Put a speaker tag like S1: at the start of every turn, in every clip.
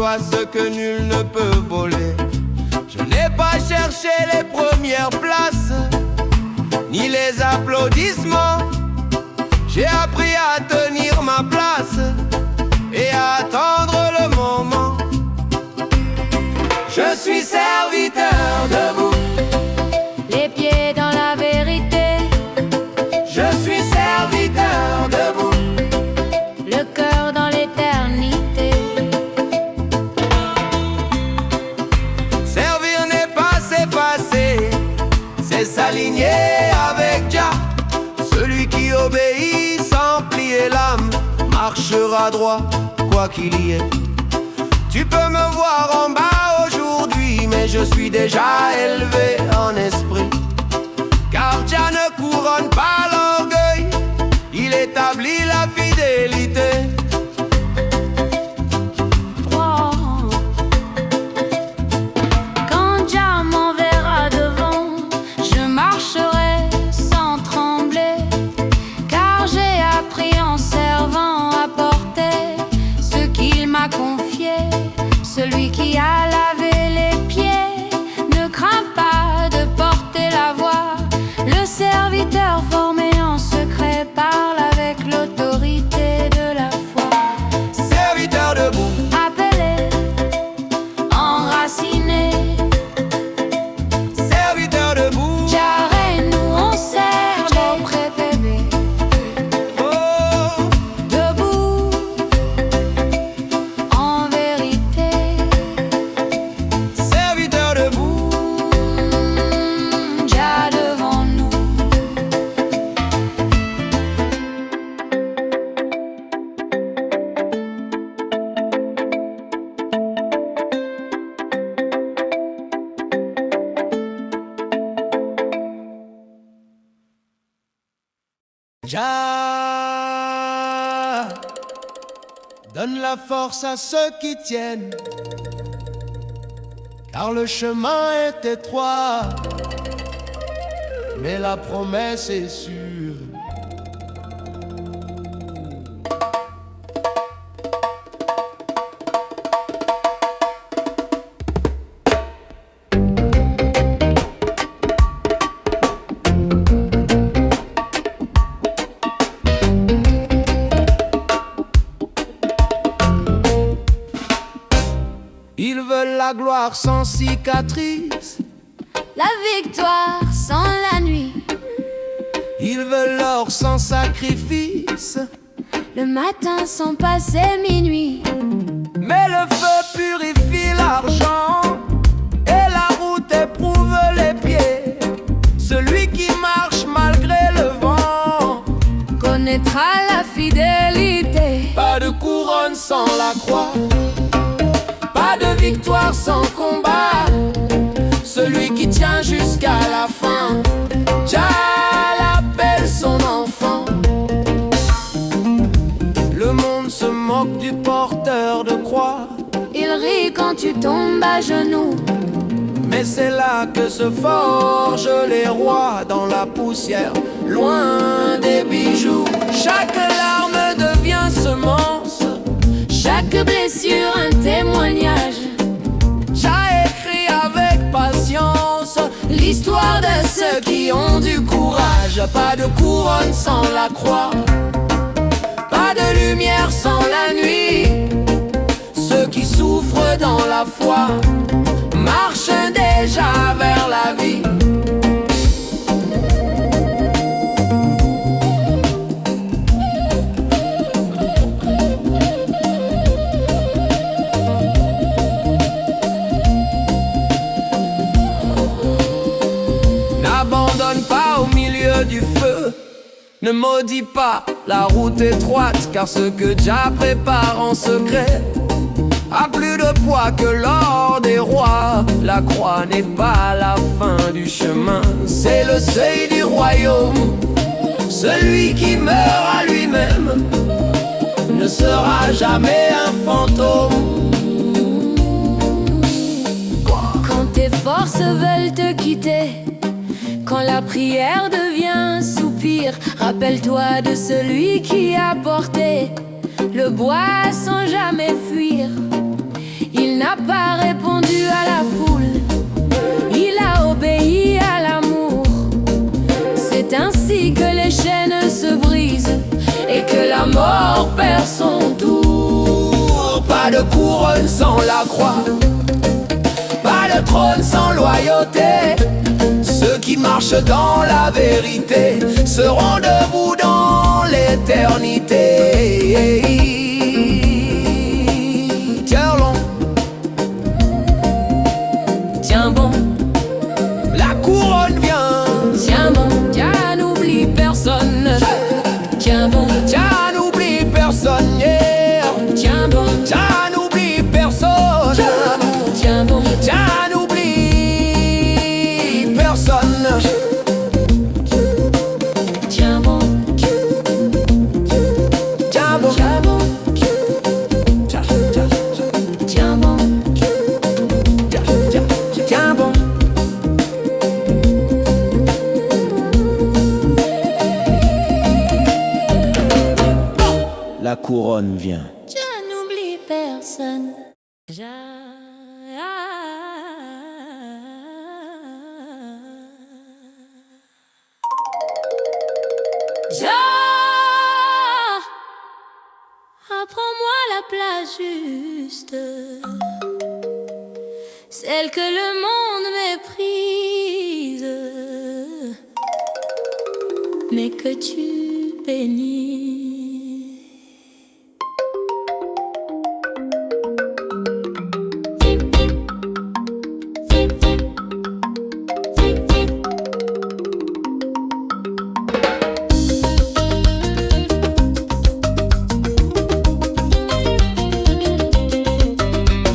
S1: toi ce que nul ne peut voler. Je n'ai pas cherché les premières places, ni les applaudissements. J'ai appris à tenir ma place et à attendre le moment. Je suis serviteur debout,
S2: les pieds dans la vérité.
S1: je suis serviteur debout,
S2: Le cœur dans l'éternité.
S1: servir n'est pas s'effacer, c'est s'aligner avec Jah. Celui qui obéit sans plier l'âme marchera droit, quoi qu'il y ait. Tu peux me voir en bas aujourd'hui, mais je suis déjà élevé en esprit. Car Jah ne couronne pas l'orgueil, il établit la fidélité.
S2: Quand Jah m'enverra devant, je marcherai sans trembler, car j'ai appris en servant à porter ce qu'il m'a confié. Celui qui a lavé les pieds ne craint pas de porter la voix. Le serviteur formé en secret parle avec l'autorité de la foi.
S1: Serviteur debout,
S2: Appelé, enraciné,
S1: serviteur debout,
S2: Jah et nous on sert les pré-bébés.
S1: oh,
S2: Debout, en vérité,
S1: serviteur debout.
S2: Jah devant nous.
S1: Jah donne la force à ceux qui tiennent, car le chemin est étroit, mais la promesse est sûre. Ils veulent la gloire sans cicatrice,
S2: La victoire sans la nuit,
S1: ils veulent l'or sans sacrifice,
S2: le matin sans passer minuit.
S1: mais le feu purifie l'argent et la route éprouve les pieds. Celui qui marche malgré le vent
S2: Connaîtra la fidélité.
S1: pas de couronne sans la croix, pas de victoire sans combat. Celui qui tient jusqu'à la fin, Jah l'appelle son enfant. Le monde se moque du porteur de croix,
S2: Il rit quand tu tombes à genoux.
S1: mais c'est là que se forgent les rois, dans la poussière, loin des bijoux. Chaque larme devient semence,
S2: Chaque blessure un témoignage.
S1: Jah écrit avec patience l'histoire de ceux qui ont du courage. Pas de couronne sans la croix, pas de lumière sans la nuit. Ceux qui souffrent dans la foi marchent déjà vers la vie. N'abandonne pas au milieu du feu, ne maudis pas la route étroite, car ce que Jah prépare en secret a plus de poids que l'or des rois. La croix n'est pas la fin du chemin, c'est le seuil du royaume. Celui qui meurt à lui-même ne sera jamais un fantôme.
S2: Quand tes forces veulent te quitter, quand la prière devient soupir, rappelle-toi de celui qui a porté le bois sans jamais fuir. Il Il n'a pas répondu à la foule, il a obéi à l'amour. C'est ainsi que les chaînes se brisent et que la mort perd son tour.
S1: Pas de couronne sans la croix, pas de trône sans loyauté. Ceux qui marchent dans la vérité seront debout dans l'éternité. Tiens long,
S2: Tiens bon,
S1: la couronne vient.
S2: tiens bon, tiens, n'oublie personne. Tiens bon,
S1: Tiens, n'oublie personne, yeah.
S2: tiens bon,
S1: Tiens, n'oublie personne.
S2: tiens bon,
S1: Tiens, n'oublie personne.
S2: tiens bon,
S1: Tiens bon,
S2: tiens bon, tiens bon.
S1: tiens bon. La couronne vient.
S2: Je n'oublie personne. Apprends-moi la place juste, celle que le monde méprise, mais que tu bénis.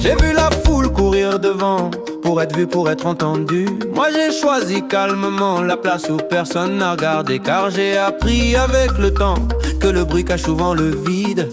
S1: J'ai vu la foule courir devant pour être vu, pour être entendu. Moi j'ai choisi calmement la place où personne n'a regardé, car j'ai appris avec le temps que le bruit cache souvent le vide,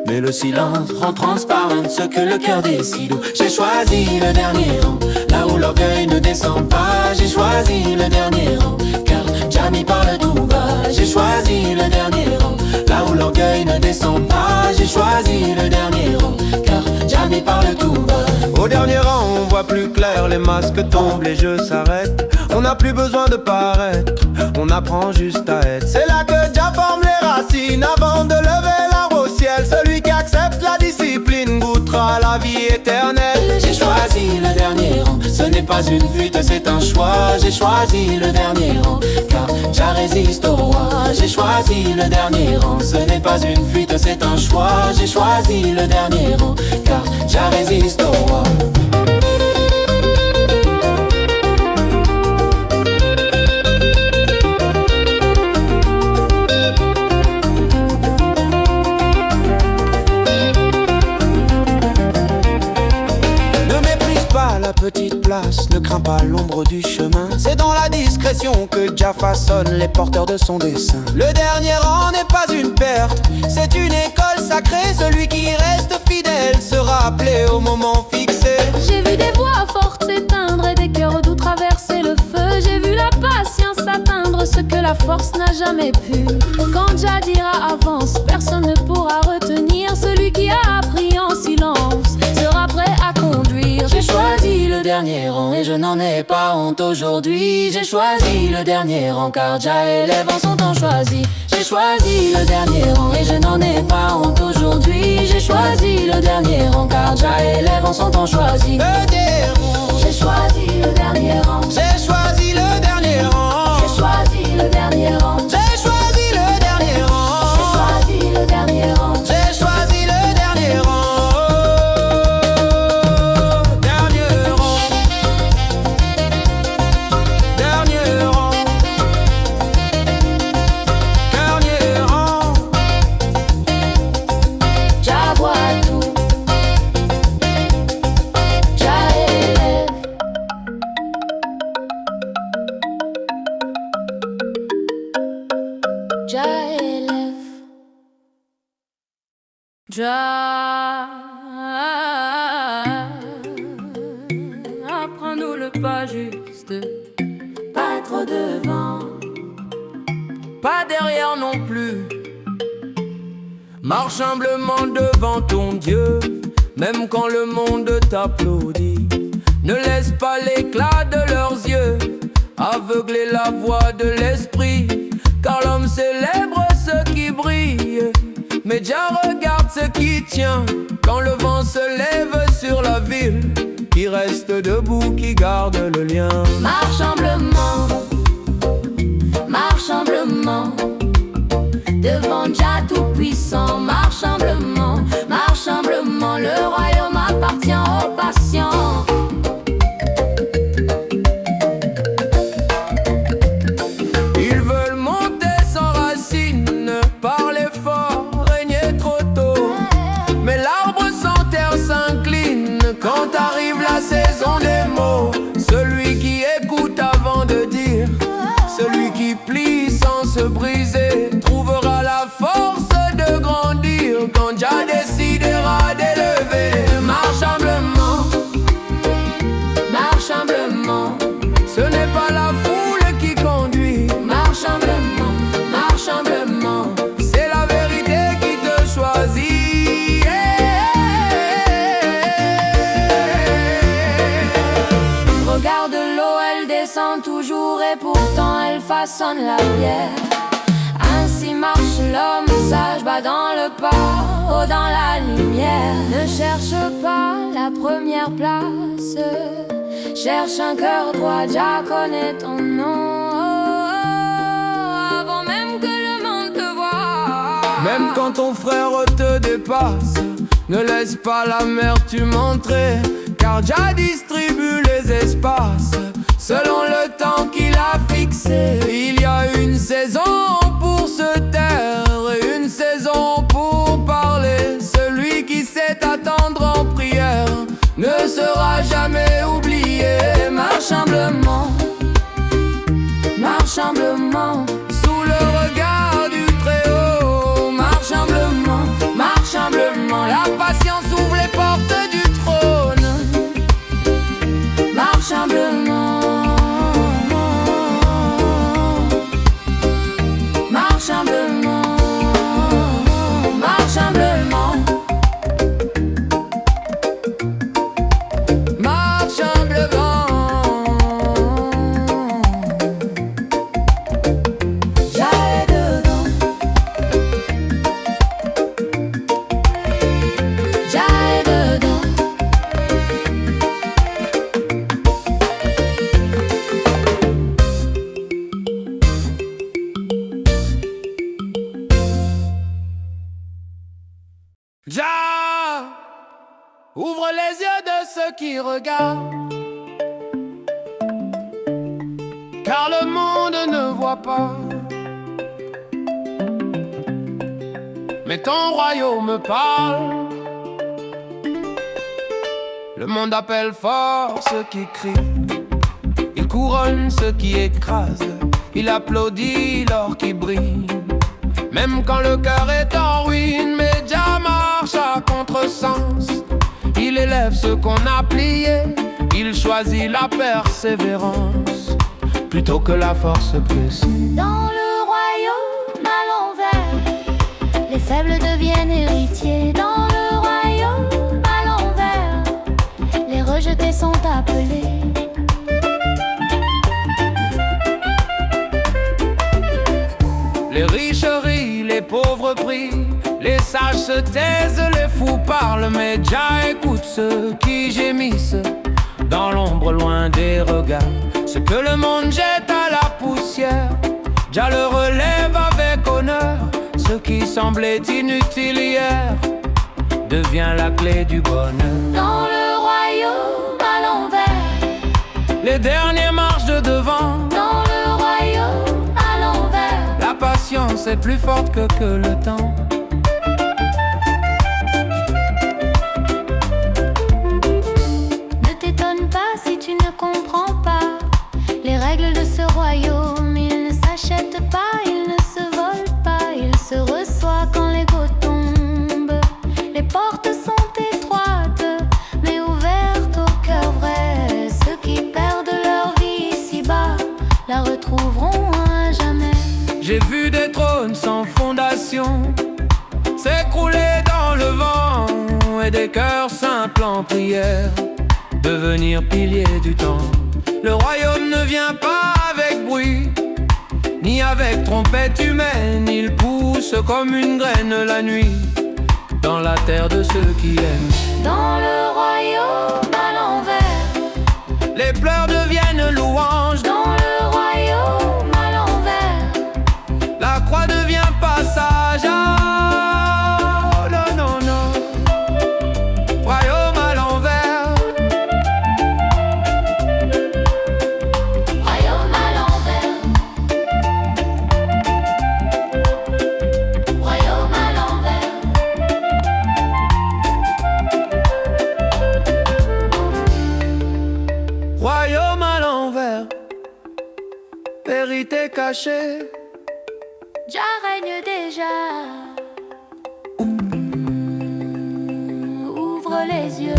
S1: mais le silence rend transparent ce que le cœur décide. J'ai choisi le dernier rang, là où l'orgueil ne descend pas. J'ai choisi le dernier rang, car Jami parle tout bas. J'ai choisi le dernier rang, là où l'orgueil ne descend pas. J'ai choisi le dernier rang, car Jami parle tout bas. Au dernier rang on voit plus clair, les masques tombent, les jeux s'arrêtent. On n'a plus besoin de paraître, on apprend juste à être. C'est là que Jah forme les racines avant de lever l'arbre au ciel. Celui qui accepte la discipline goûtera la vie éternelle. J'ai choisi le dernier rang, ce n'est pas une fuite, c'est un choix. J'ai choisi le dernier rang, car Jah résiste au roi. J'ai choisi le dernier rang, ce n'est pas une fuite, c'est un choix. J'ai choisi le dernier rang, car Jah résiste au roi. La petite place, ne crains pas l'ombre du chemin. C'est dans la discrétion que Jah façonne les porteurs de son dessein. Le dernier rang n'est pas une perte, c'est une école sacrée. Celui qui reste fidèle sera appelé au moment fixé.
S2: J'ai vu des voix fortes s'éteindre et des cœurs doux traverser le feu. J'ai vu la patience atteindre ce que la force n'a jamais pu. Quand Jah dira avance, personne ne pourra retenir. Celui qui a appris en silence sera prêt à conduire. J'ai choisi le dernier rang et je n'en ai pas honte aujourd'hui. J'ai choisi le dernier rang car Jah et les vents sont en choisi. J'ai choisi le dernier rang et je n'en ai pas honte aujourd'hui. J'ai choisi le dernier rang car Jah et les vents sont en choisi. J'ai choisi le dernier rang.
S1: J'ai choisi le dernier rang.
S2: J'ai choisi le dernier rang.
S1: J'ai choisi le dernier rang.
S2: J'ai choisi le dernier rang.
S1: J'ai choisi le dernier rang. Dernier rang. Dernier rang. Dernier rang.
S2: Jah voit tout. Jah élève. Jah élève. Jah, apprends-nous le pas juste, pas trop devant,
S1: Pas derrière non plus. Marche humblement devant ton Dieu. même quand le monde t'applaudit. Ne laisse pas l'éclat de leurs yeux aveugler la voix de l'esprit, car l'homme célèbre ce qui brille, mais Jah regarde ce qui tient. Quand le vent se lève sur la ville, qui reste debout, qui garde le lien.
S2: Marche humblement, marche humblement, devant Jah tout-puissant. Marche humblement, le royaume appartient aux patients.
S1: Ils veulent monter sans racines, par l'effort, régner trop tôt. Mais l'arbre sans terre s'incline quand arrive la saison des mots. Celui qui écoute avant de dire, celui qui plie sans se briser, trouvera la force de grandir quand Jah décidera d'élever. Marche humblement, marche humblement, ce n'est pas la foule qui conduit. Marche humblement, c'est la vérité qui te choisit.
S2: Regarde l'eau, elle descend toujours et pourtant elle façonne la pierre. Ainsi marche l'homme sage, bas dans le pas, haut dans la lumière. Ne cherche pas la première place, cherche un cœur droit, Jah connaît ton nom. Avant même que le monde te voie.
S1: Même quand ton frère te dépasse, ne laisse pas l'amertume entrer, car Jah distribue les espaces selon le temps qu'il a fixé. Il y a une saison pour se taire et une saison pour parler. Celui qui sait attendre en prière ne sera jamais oublié. Marche humblement, marche humblement, sous le regard du Très-Haut. Marche humblement, la patience ouvre les portes du trône. Marche humblement, marche humblement, marche humblement, marche humblement. Jah est dedans, Jah est dedans. Jah ouvre les yeux de ceux qui regardent, car le monde ne voit pas, mais ton royaume parle. Le monde appelle fort ceux qui crient, il couronne ceux qui écrasent, il applaudit l'or qui brille, même quand le cœur est en ruine. Mais Jah marche à contresens, il élève ceux qu'on a pliés, il choisit la persévérance plutôt que la force blessée.
S2: Dans le royaume à l'envers, les faibles deviennent héritiers. Dans le royaume à l'envers, les rejetés sont appelés.
S1: Les riches rient, les pauvres prient, les sages se taisent, les fous parlent. Mais Jah écoute ceux qui gémissent dans l'ombre loin des regards. Ce que le monde jette à la poussière, Jah le relève avec honneur. Ce qui semblait inutile hier devient la clé du bonheur.
S2: Dans le royaume à l'envers,
S1: Les derniers marchent de devant.
S2: dans le royaume à l'envers,
S1: La patience est plus forte que le temps.
S2: ne t'étonne pas si tu ne comprends pas les règles de ce royaume. Il ne s'achète pas, il ne se vole pas, il se reçoit quand l'ego tombe. Les portes sont étroites, mais ouvertes au cœur vrai. Ceux qui perdent leur vie ici-bas la retrouveront à jamais.
S1: J'ai vu des trônes sans fondation s'écrouler dans le vent et des cœurs sans simple en prière, devenir pilier du temps. Le royaume ne vient pas avec bruit, ni avec trompette humaine. Il pousse comme une graine la nuit, dans la terre de ceux qui aiment.
S2: Dans le royaume à l'envers,
S1: les pleurs deviennent louanges.
S2: dans le royaume à l'envers,
S1: La croix devient passage. Oh, non, non, non. Royaume à l'envers.
S2: royaume à l'envers, royaume à l'envers.
S1: Royaume à l'envers. Vérité cachée.
S2: Jah règne déjà. Ouvre les yeux.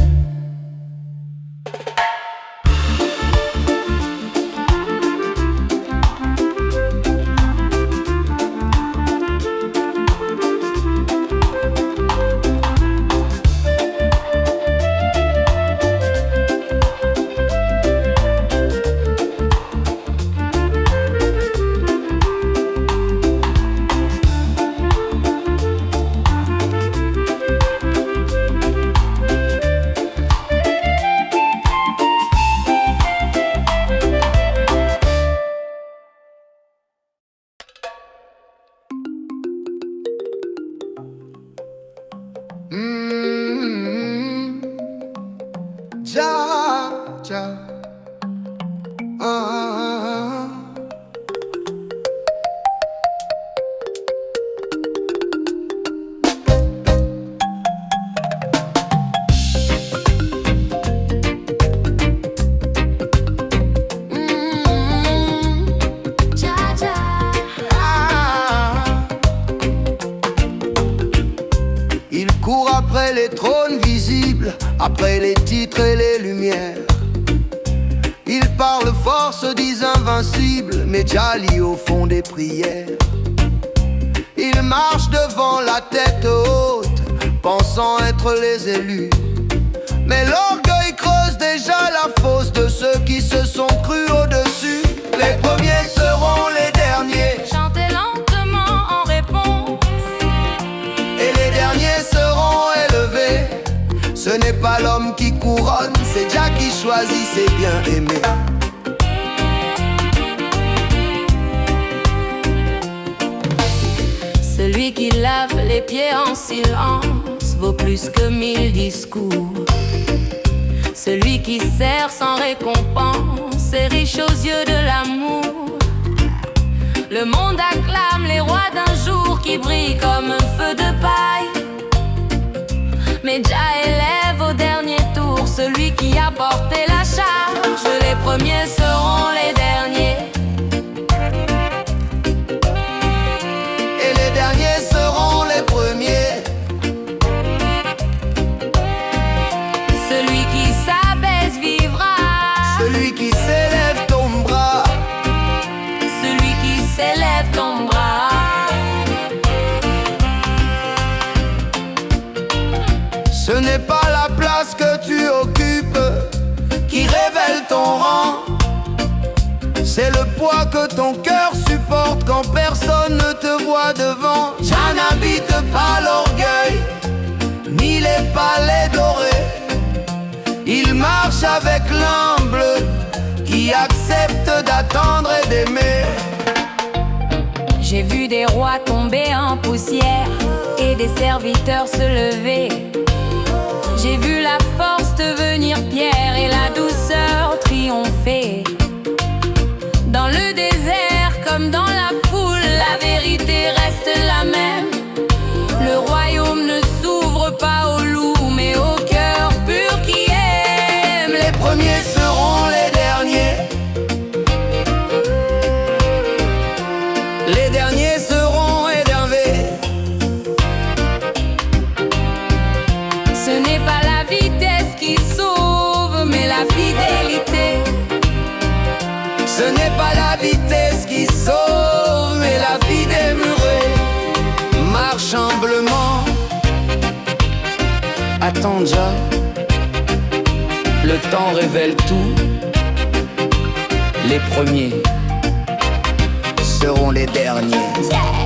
S1: Jah, Jah. Ah.
S2: Jah, Jah.
S1: Il court après les trônes visibles, après les titres et les lumières. Il parle fort, se disent invincibles, mais Djali au fond des prières. Il marche devant la tête haute, pensant être les élus. Mais l'orgueil creuse déjà la fosse de ceux qui se sont crus au-dessus. Les premiers seront les derniers,
S2: Chantez lentement en réponse.
S1: et les derniers seront élevés. Ce n'est pas l'homme qui couronne, c'est Jah qui choisit ses bien-aimés.
S2: Celui qui lave les pieds en silence vaut plus que 1000 discours. Celui qui sert sans récompense est riche aux yeux de l'amour. Le monde acclame les rois d'un jour qui brille comme un feu de paille. Mais Jah élève au dernier tour celui qui a porté la charge. Les premiers seront les derniers,
S1: Et les derniers seront les premiers.
S2: celui qui s'abaisse vivra,
S1: Celui qui s'élève tombera.
S2: celui qui s'élève tombera.
S1: Ce n'est pas la place que tu occupes qui révèle ton rang. C'est le poids que ton cœur supporte quand personne ne te voit devant. Jah n'habite pas l'orgueil, ni les palais dorés. Il marche avec l'humble qui accepte d'attendre et d'aimer.
S2: J'ai vu des rois tomber en poussière et des serviteurs se lever. J'ai vu la force devenir pierre et la douceur triompher. Dans le désert comme dans la foule, la vérité reste la même. Le royaume ne s'ouvre pas aux loups, mais au cœur pur qui aime.
S1: Les premiers seront les derniers. Les derniers seront énervés.
S2: Ce n'est pas la vitesse qui sauve, mais la fidélité.
S1: Ce n'est pas la vitesse qui sauve, mais la vie des murets. Marche humblement. Attends Jah,
S3: le temps révèle tout. Les premiers seront les derniers.